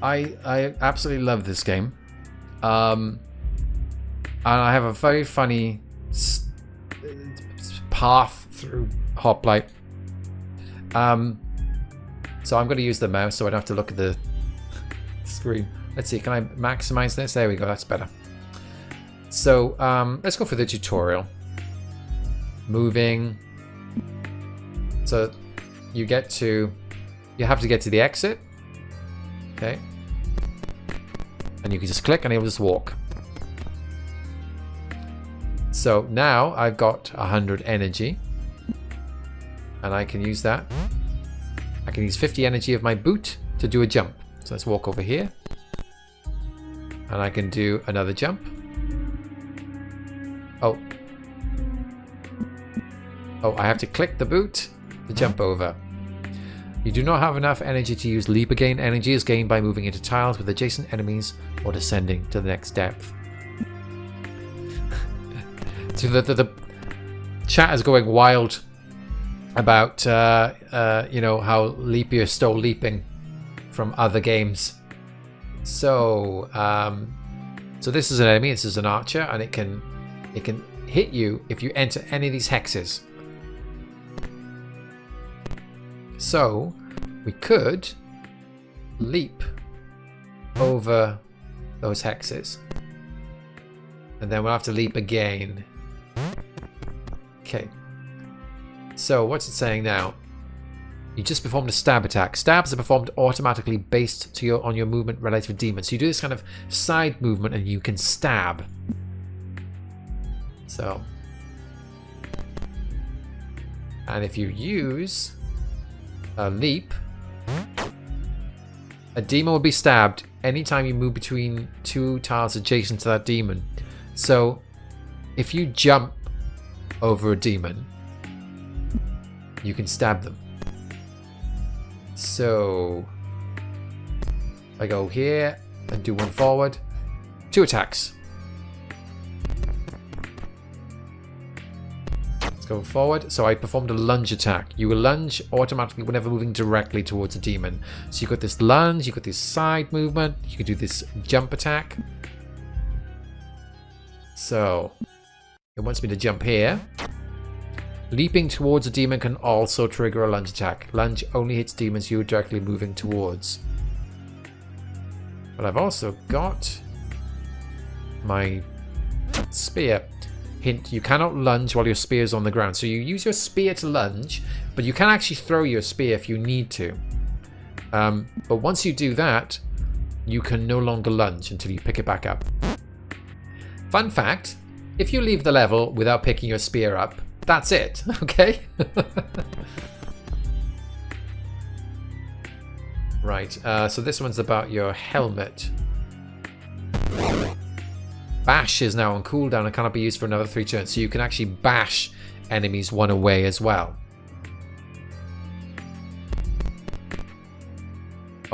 I absolutely love this game. And I have a very funny path through Hoplite. So I'm going to use the mouse so I don't have to look at the screen. Let's see, can I maximize this? There we go, that's better. So let's go for the tutorial. Moving. So you have to get to the exit. Okay. And you can just click and it'll just walk. So now I've got 100 energy. And I can use that. I can use 50 energy of my boot to do a jump. So let's walk over here. And I can do another jump. Oh. Oh, I have to click the boot to jump over. You do not have enough energy to use leap again. Energy is gained by moving into tiles with adjacent enemies or descending to the next depth. So the chat is going wild about you know, how Leapier stole leaping from other games. So so this is an enemy. This is an archer, and it can hit you if you enter any of these hexes. So we could leap over those hexes, and then we'll have to leap again. Okay. So what's it saying now? You just performed a stab attack. Stabs are performed automatically based on your movement relative to demons. So you do this kind of side movement and you can stab. So, and if you use a leap, a demon will be stabbed anytime you move between two tiles adjacent to that demon. So if you jump over a demon, you can stab them. So I go here and do one forward, 2 attacks. Let's go forward. So I performed a lunge attack. You will lunge automatically whenever moving directly towards a demon. So you've got this lunge, you've got this side movement, you can do this jump attack. So it wants me to jump here. Leaping towards a demon can also trigger a lunge attack. Lunge only hits demons you're directly moving towards. But I've also got my spear. Hint, you cannot lunge while your spear is on the ground. So you use your spear to lunge, but you can actually throw your spear if you need to. But once you do that, you can no longer lunge until you pick it back up. Fun fact, if you leave the level without picking your spear up, that's it, okay? Right, so this one's about your helmet. Bash is now on cooldown and cannot be used for another 3 turns, so you can actually bash enemies one away as well.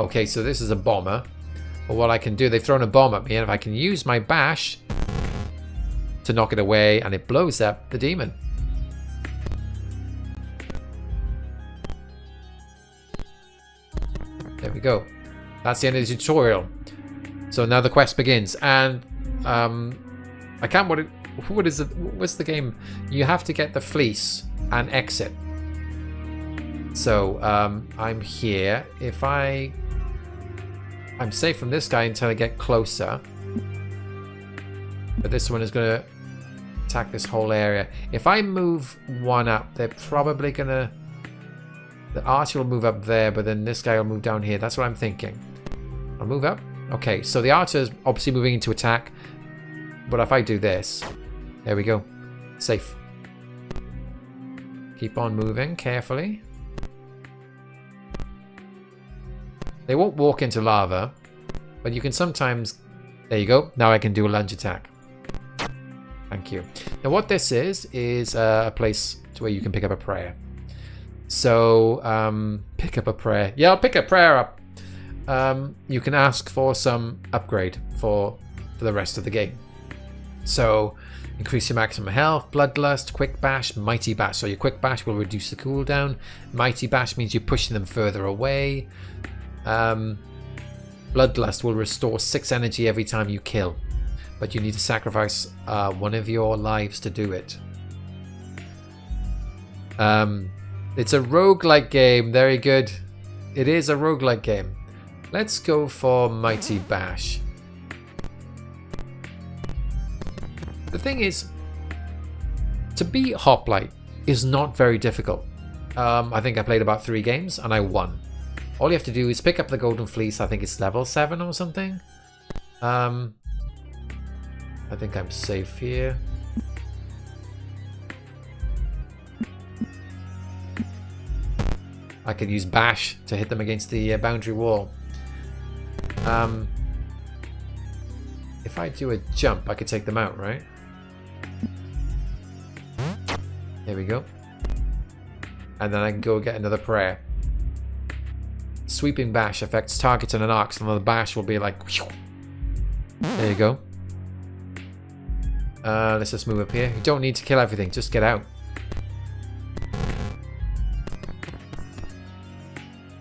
Okay, so this is a bomber. But what I can do, they've thrown a bomb at me, and if I can use my bash to knock it away, and it blows up the demon. There we go. That's the end of the tutorial. So now the quest begins, and I can't. What is it? What's the game? You have to get the fleece and exit. So I'm here. If I'm safe from this guy until I get closer, but this one is going to attack this whole area. If I move one up, they're probably gonna. The archer will move up there, but then this guy will move down here. That's what I'm thinking. I'll move up. Okay, so the archer is obviously moving into attack. But if I do this, there we go. Safe. Keep on moving carefully. They won't walk into lava, but you can sometimes... There you go. Now I can do a lunge attack. Thank you. Now what this is a place to where you can pick up a prayer. So, pick up a prayer. Yeah, I'll pick a prayer up. You can ask for some upgrade for the rest of the game. So, increase your maximum health, bloodlust, quick bash, mighty bash. So your quick bash will reduce the cooldown. Mighty bash means you're pushing them further away. Bloodlust will restore 6 energy every time you kill, but you need to sacrifice one of your lives to do it. It's a roguelike game. Very good. It is a roguelike game. Let's go for Mighty Bash. The thing is, to beat Hoplite is not very difficult. I think I played about 3 games and I won. All you have to do is pick up the Golden Fleece. I think it's level 7 or something. I think I'm safe here. I can use Bash to hit them against the boundary wall. If I do a jump, I could take them out, right? There we go. And then I can go get another prayer. Sweeping Bash affects targets in an arc, so the bash will be like... Whew. There you go. Let's just move up here. You don't need to kill everything, just get out.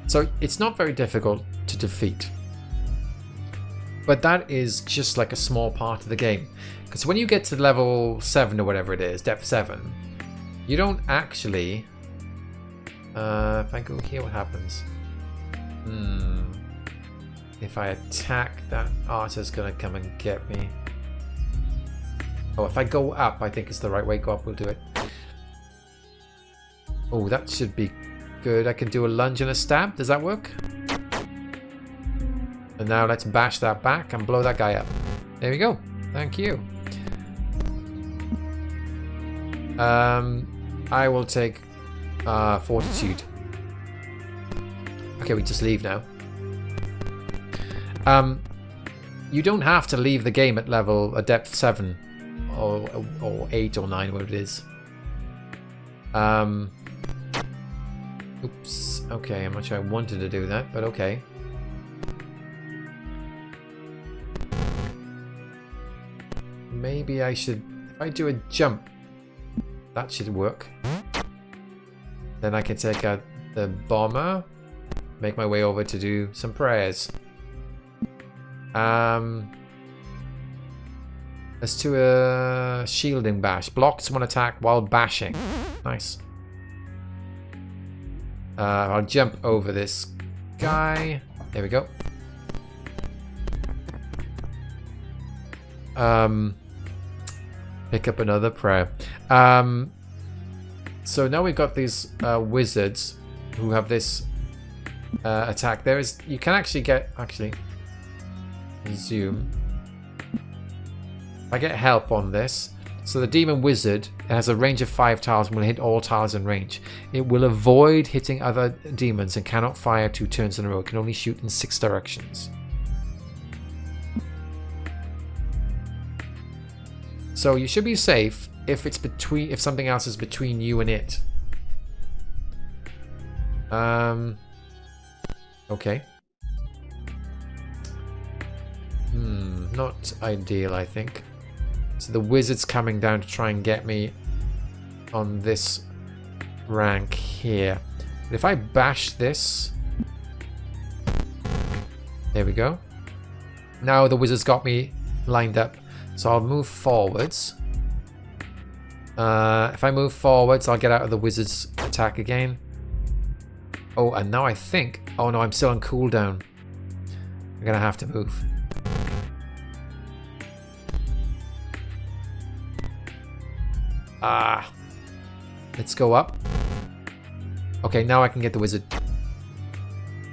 So it's not very difficult to defeat. But that is just like a small part of the game. Because when you get to level 7 or whatever it is, depth 7, you don't actually... if I go here, what happens? If I attack, that archer's gonna come and get me. Oh, if I go up, I think it's the right way. Go up, we'll do it. Oh, that should be good. I can do a lunge and a stab. Does that work? And now let's bash that back and blow that guy up. There we go. Thank you. I will take Fortitude. Okay, we just leave now. You don't have to leave the game at depth 7 or 8 or 9, whatever it is. Oops. Okay, I'm not sure I wanted to do that, but okay. Maybe I should... If I do a jump, that should work. Then I can take out the bomber, make my way over to do some prayers. Let's do a shielding bash. Blocks one attack while bashing. Nice. I'll jump over this guy. There we go. Pick up another prayer. So now we've got these wizards who have this attack. You can actually get... Actually, zoom. I get help on this. So the demon wizard has a range of 5 tiles and will hit all tiles in range. It will avoid hitting other demons and cannot fire 2 turns in a row. It can only shoot in 6 directions. So you should be safe if something else is between you and it. Okay. Not ideal, I think. So the wizard's coming down to try and get me on this rank here. But if I bash this... There we go. Now the wizard's got me lined up. So I'll move forwards. If I move forwards, I'll get out of the wizard's attack again. Oh, and now I think... Oh no, I'm still on cooldown. I'm gonna have to move. Let's go up. Okay, now I can get the wizard.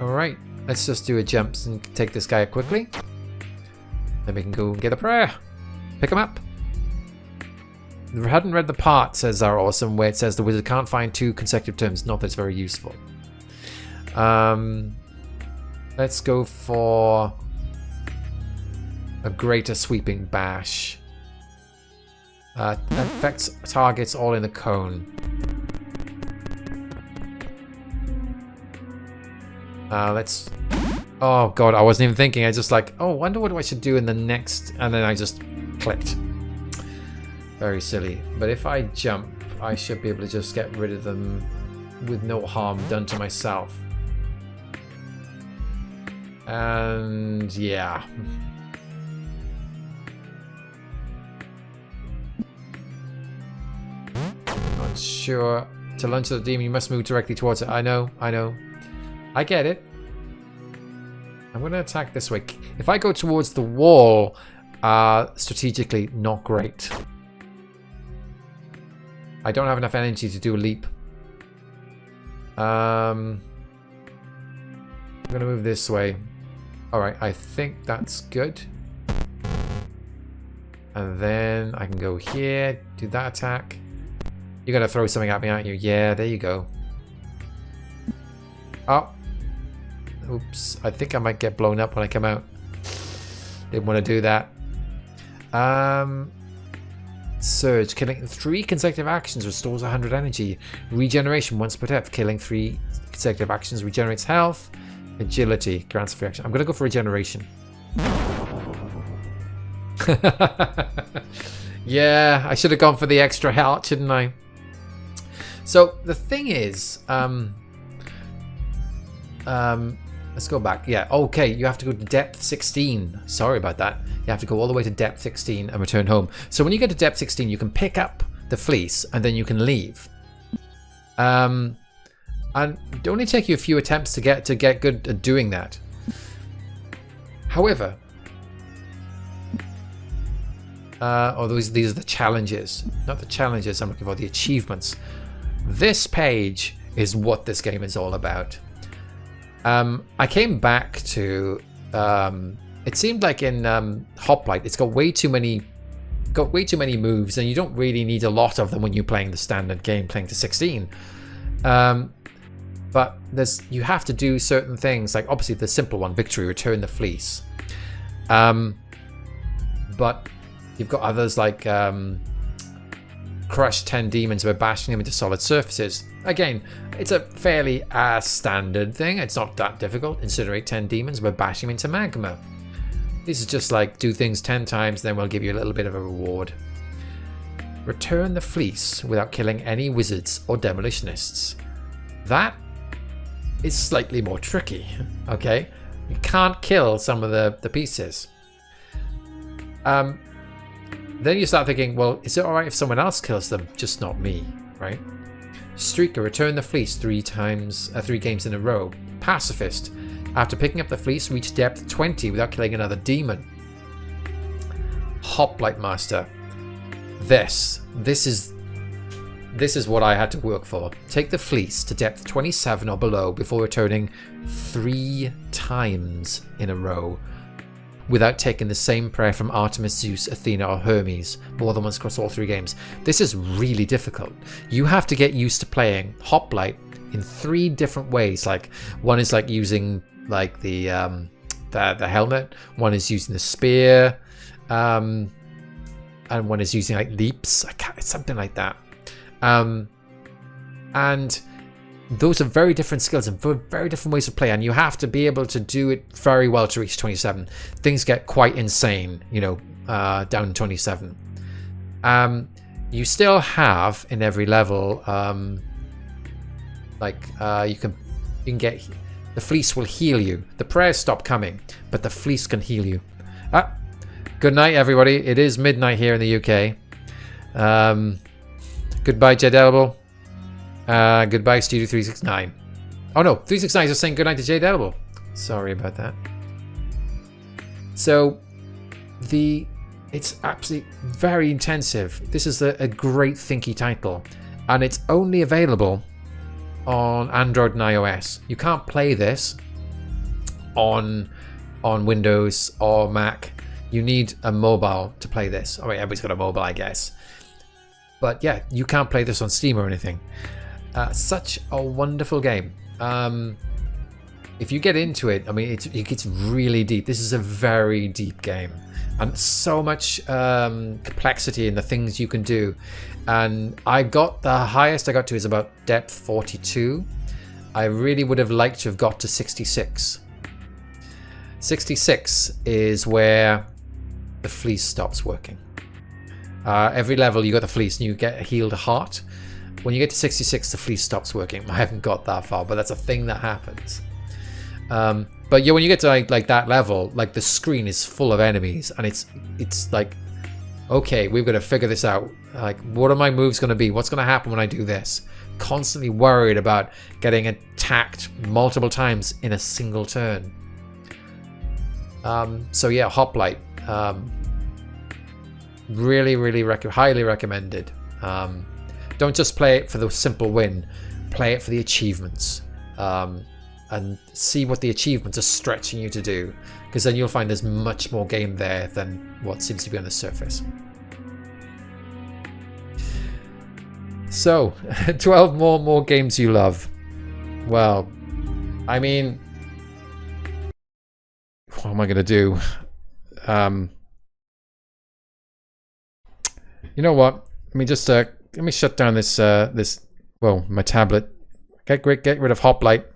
Alright, let's just do a jump and take this guy up quickly. Then we can go and get a prayer. Pick him up. I hadn't read the part, says our awesome, where it says the wizard can't find 2 consecutive turns. Not that it's very useful. Let's go for a greater sweeping bash. Affects targets all in the cone. Let's... Oh god, I wasn't even thinking. I just like, oh, wonder what I should do in the next... And then I just clicked. Very silly. But if I jump, I should be able to just get rid of them with no harm done to myself. And yeah. Not sure. To launch the demon, you must move directly towards it. I know. I get it. I'm going to attack this way. If I go towards the wall, strategically, not great. I don't have enough energy to do a leap. I'm going to move this way. Alright, I think that's good. And then I can go here, do that attack. You're going to throw something at me, aren't you? Yeah, there you go. Oh. Oops. I think I might get blown up when I come out. Didn't want to do that. Surge. Killing 3 consecutive actions restores 100 energy. Regeneration once per death. Killing 3 consecutive actions regenerates health. Agility. Grants free action. I'm going to go for regeneration. Yeah, I should have gone for the extra health, shouldn't I? So the thing is, let's go back. Yeah, okay, you have to go to depth 16. Sorry about that. You have to go all the way to depth 16 and return home. So when you get to depth 16, you can pick up the fleece and then you can leave. And it only take you a few attempts to get good at doing that. However, these are the challenges. Not the challenges, I'm looking for the achievements. This page is what this game is all about. I came back to it seemed like in Hoplite it's got way too many moves, and you don't really need a lot of them when you're playing the standard game, playing to 16. But you have to do certain things, like obviously the simple one, victory, return the fleece. But you've got others like crush 10 demons by bashing them into solid surfaces. Again, it's a fairly standard thing. It's not that difficult. Incinerate 10 demons by bashing them into magma. This is just like do things 10 times, then we'll give you a little bit of a reward. Return the fleece without killing any wizards or demolitionists. That is slightly more tricky, okay? You can't kill some of the pieces. Then you start thinking, well, is it alright if someone else kills them? Just not me, right? Streaker, return the fleece 3 games in a row. Pacifist, after picking up the fleece, reach depth 20 without killing another demon. Hoplite Master. This is what I had to work for. Take the fleece to depth 27 or below before returning 3 times in a row without taking the same prayer from Artemis, Zeus, Athena, or Hermes more than once across all 3 games. This is really difficult. You have to get used to playing Hoplite in 3 different ways. Like one is like using like the helmet, one is using the spear, and one is using like leaps. It's something like that. And those are very different skills and very different ways of play, and you have to be able to do it very well to reach 27. Things get quite insane, you know, down 27. You still have in every level, you can get the fleece will heal you. The prayers stop coming, but the fleece can heal you. Good night, everybody. It is midnight here in the UK. Goodbye, Jed Elbow. Goodbye, Studio 369. Oh no, 369 is just saying goodnight to Jade Elbow. Sorry about that. So, it's absolutely very intensive. This is a great Thinky title, and it's only available on Android and iOS. You can't play this on Windows or Mac. You need a mobile to play this. I mean, everybody's got a mobile, I guess. But yeah, you can't play this on Steam or anything. Such a wonderful game. If you get into it, I mean, it gets really deep. This is a very deep game, and so much complexity in the things you can do. And the highest I got to is about depth 42. I really would have liked to have got to 66. 66 is where the fleece stops working. Every level you got the fleece and you get a healed heart. When you get to 66, the fleece stops working. I haven't got that far, but that's a thing that happens. But But yeah, when you get to like that level, like the screen is full of enemies, and it's like, okay, we've got to figure this out. Like, what are my moves going to be? What's going to happen when I do this? Constantly worried about getting attacked multiple times in a single turn. So yeah, Hoplite. Really highly recommended. Don't just play it for the simple win. Play it for the achievements. And see what the achievements are stretching you to do. Because then you'll find there's much more game there than what seems to be on the surface. So, 12 more games you love. Well, I mean, what am I going to do? You know what? Let me just let me shut down this my tablet. Get rid of Hoplite.